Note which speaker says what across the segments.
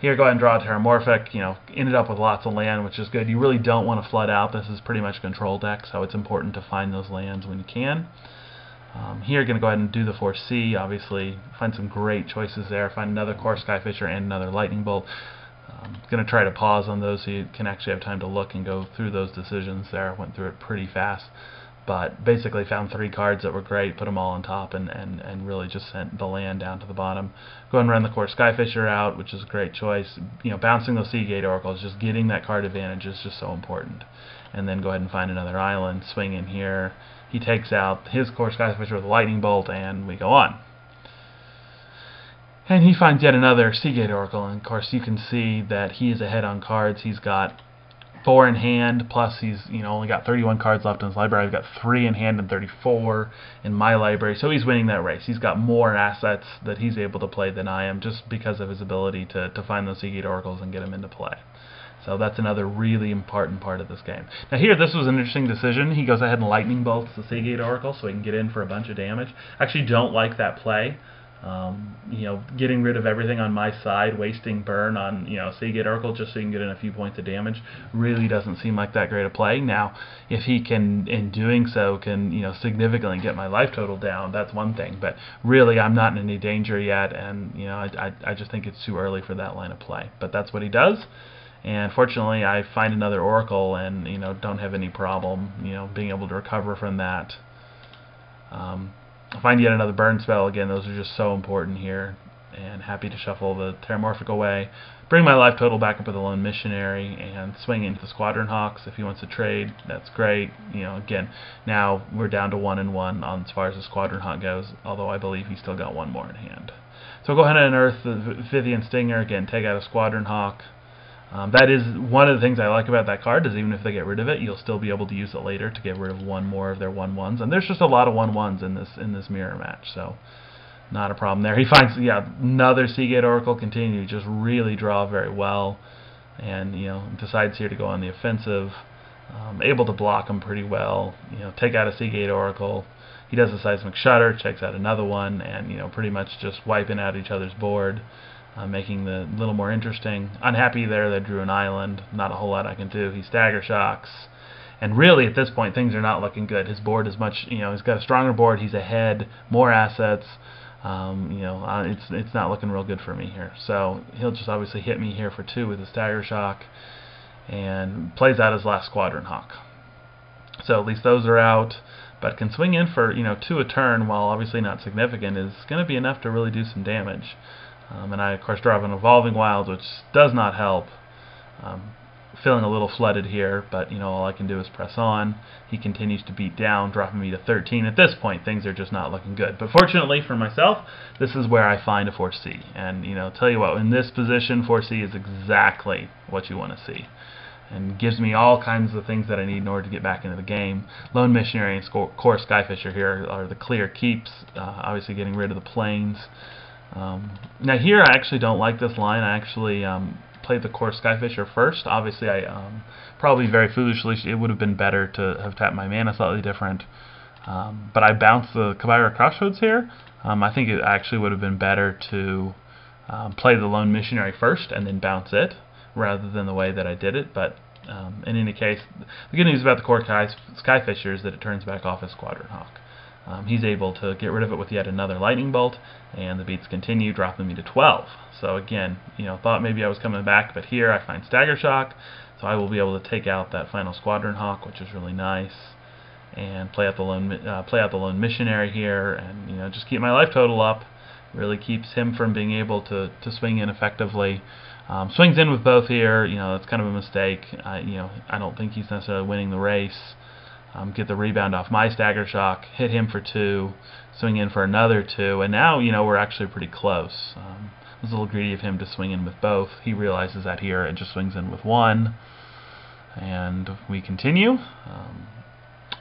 Speaker 1: Here, go ahead and draw a Terramorphic. Ended up with lots of land, which is good. You really don't want to flood out. This is pretty much a control deck, so it's important to find those lands when you can. Here, going to go ahead and do the 4C. Obviously, find some great choices there. Find another Core Skyfisher and another Lightning Bolt. Going to try to pause on those so you can actually have time to look and go through those decisions there. Went through it pretty fast, but basically found 3 cards that were great, put them all on top, and really just sent the land down to the bottom. Go ahead and run the Core Skyfisher out, which is a great choice. Bouncing those Seagate Oracles, just getting that card advantage is just so important. And then go ahead and find another island, swing in here. He takes out his Core Skyfisher with a Lightning Bolt, and we go on. And he finds yet another Seagate Oracle, and of course you can see that he is ahead on cards. He's got 4 in hand, plus he's only got 31 cards left in his library. I've got 3 in hand and 34 in my library, so he's winning that race. He's got more assets that he's able to play than I am, just because of his ability to find those Seagate Oracles and get them into play. So that's another really important part of this game. Now here, this was an interesting decision. He goes ahead and Lightning Bolts the Seagate Oracle so he can get in for a bunch of damage. I actually don't like that play. Getting rid of everything on my side, wasting burn on Seagate Oracle just so you can get in a few points of damage, really doesn't seem like that great a play. Now, if he can, in doing so, can significantly get my life total down, that's one thing. But really, I'm not in any danger yet, and I just think it's too early for that line of play. But that's what he does. And fortunately, I find another Oracle and don't have any problem being able to recover from that. Find yet another burn spell. Again, those are just so important here. And happy to shuffle the Terramorphic away. Bring my life total back up with the Lone Missionary and swing into the Squadron Hawks. If he wants to trade, that's great. Again, now we're down to 1 and 1 on as far as the Squadron Hawk goes, although I believe he's still got 1 more in hand. So go ahead and unearth the Vythian Stinger. Again, take out a Squadron Hawk. That is one of the things I like about that card, is even if they get rid of it, you'll still be able to use it later to get rid of 1 more of their 1/1s. And there's just a lot of 1/1s in this mirror match, so not a problem there. He finds another Seagate Oracle, continue to just really draw very well, and decides here to go on the offensive. Able to block him pretty well. Take out a Seagate Oracle. He does a Seismic Shudder, checks out another one, and pretty much just wiping out each other's board. Making the little more interesting. Unhappy there that drew an island. Not a whole lot I can do. He Stagger Shocks. And really, at this point, things are not looking good. His board is much, he's got a stronger board. He's ahead. More assets. It's not looking real good for me here. So he'll just obviously hit me here for 2 with a Stagger Shock. And plays out his last Squadron Hawk. So at least those are out. But can swing in for, 2 a turn, while obviously not significant, is going to be enough to really do some damage. And I, of course, draw an Evolving Wilds, which does not help. Feeling a little flooded here, but all I can do is press on. He continues to beat down, dropping me to 13. At this point, things are just not looking good. But fortunately for myself, this is where I find a 4C. And tell you what, in this position, 4C is exactly what you want to see, and gives me all kinds of things that I need in order to get back into the game. Lone Missionary and Core Skyfisher here are the clear keeps. Obviously, getting rid of the planes. Now here I actually don't like this line. I actually played the Core Skyfisher first. Obviously I probably very foolishly, it would have been better to have tapped my mana slightly different. But I bounced the Kabira Crossroads here. I think it actually would have been better to play the Lone Missionary first and then bounce it, rather than the way that I did it. But in any case, the good news about the Core Skyfisher is that it turns back off as Squadron Hawk. He's able to get rid of it with yet another Lightning Bolt, and the beats continue, dropping me to 12. So again, thought maybe I was coming back, but here I find Stagger Shock, so I will be able to take out that final Squadron Hawk, which is really nice, and play out the Lone Missionary here, and just keep my life total up. Really keeps him from being able to swing in effectively. Swings in with both here. It's kind of a mistake. I don't think he's necessarily winning the race. Get the rebound off my Stagger Shock, hit him for 2, swing in for another 2, and now we're actually pretty close. It was a little greedy of him to swing in with both. He realizes that here and just swings in with 1, and we continue.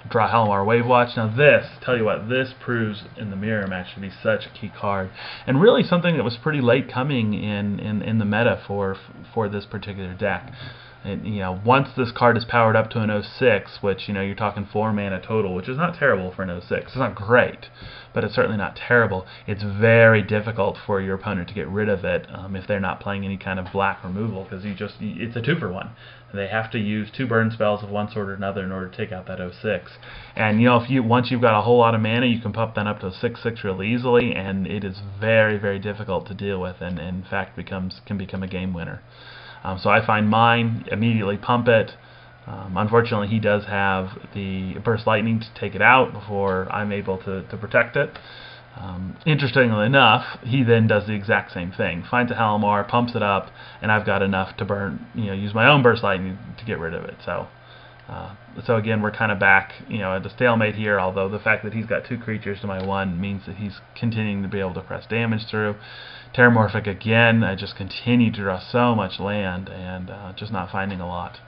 Speaker 1: Draw Halimar Wave Watch. Now this, tell you what, this proves in the mirror match to be such a key card, and really something that was pretty late coming in the meta for this particular deck. And, once this card is powered up to an 06, which, you're talking 4 mana total, which is not terrible for an 06. It's not great, but it's certainly not terrible. It's very difficult for your opponent to get rid of it if they're not playing any kind of black removal, because it's a 2-for-1. They have to use 2 burn spells of one sort or another in order to take out that 06. And once you've got a whole lot of mana, you can pump that up to a 6/6 real easily, and it is very, very difficult to deal with, and in fact can become a game winner. So I find mine, immediately pump it. Unfortunately, he does have the Burst Lightning to take it out before I'm able to protect it. Interestingly enough, he then does the exact same thing. Finds a Halimar, pumps it up, and I've got enough to burn, use my own Burst Lightning to get rid of it. So again, we're kind of back, at a stalemate here, although the fact that he's got 2 creatures to my 1 means that he's continuing to be able to press damage through. Terramorphic again, I just continue to draw so much land and just not finding a lot.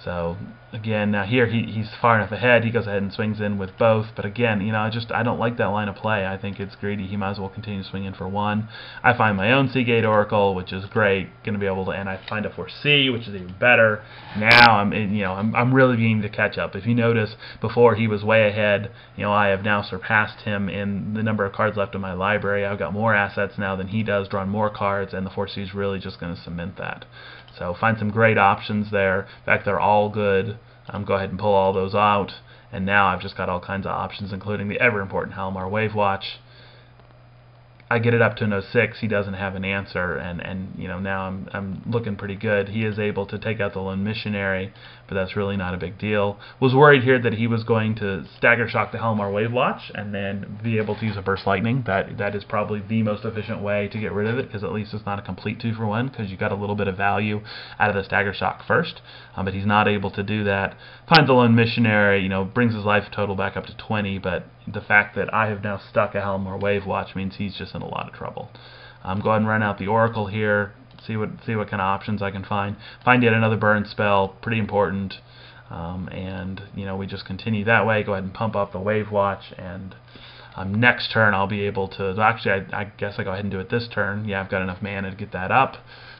Speaker 1: So again, now here he's far enough ahead, he goes ahead and swings in with both, but again, I don't like that line of play. I think it's greedy. He might as well continue to swing in for 1. I find my own Seagate Oracle, which is great, going to be able to, and I find a 4C, which is even better. Now I'm really beginning to catch up. If you notice, before he was way ahead, I have now surpassed him in the number of cards left in my library. I've got more assets now than he does, drawn more cards, and the 4C is really just going to cement that. So find some great options there. In fact, they're all good. Go ahead and pull all those out. And now I've just got all kinds of options, including the ever-important Halimar Wave Watch. I get it up to an 06. He doesn't have an answer, and now I'm looking pretty good. He is able to take out the Lone Missionary, but that's really not a big deal. Was worried here that he was going to Stagger Shock the Halimar Wave Watch and then be able to use a Burst Lightning. That is probably the most efficient way to get rid of it, because at least it's not a complete 2-for-1, because you got a little bit of value out of the Stagger Shock first. But he's not able to do that. Finds the Lone Missionary, brings his life total back up to 20, but the fact that I have now stuck a Halimar Wave Watch means he's just in a lot of trouble. Go ahead and run out the Oracle here, see what kind of options I can find. Find yet another burn spell, pretty important, and we just continue that way. Go ahead and pump up the Wave Watch, and next turn I'll be able to, actually I guess I go ahead and do it this turn. Yeah, I've got enough mana to get that up.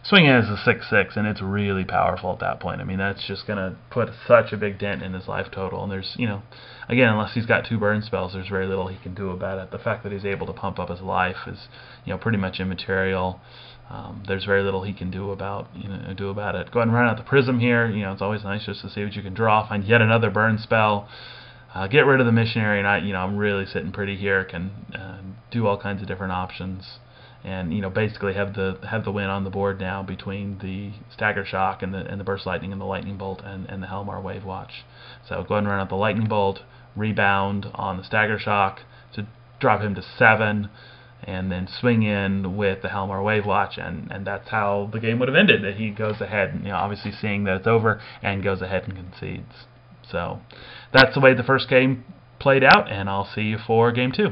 Speaker 1: Swing in as a 6/6, and it's really powerful at that point. I mean, that's just going to put such a big dent in his life total. And there's, again, unless he's got 2 burn spells, there's very little he can do about it. The fact that he's able to pump up his life is, pretty much immaterial. There's very little he can do about it. Go ahead and run out the Prism here. It's always nice just to see what you can draw. Find yet another burn spell. Get rid of the Missionary, and I'm really sitting pretty here. Can do all kinds of different options. And basically have the win on the board now between the Stagger Shock and the Burst Lightning and the Lightning Bolt and the Halimar Wave Watch. So go ahead and run out the Lightning Bolt, rebound on the Stagger Shock to drop him to 7, and then swing in with the Halimar Wave Watch, and that's how the game would have ended. That he goes ahead, obviously seeing that it's over, and goes ahead and concedes. So that's the way the first game played out, and I'll see you for Game 2.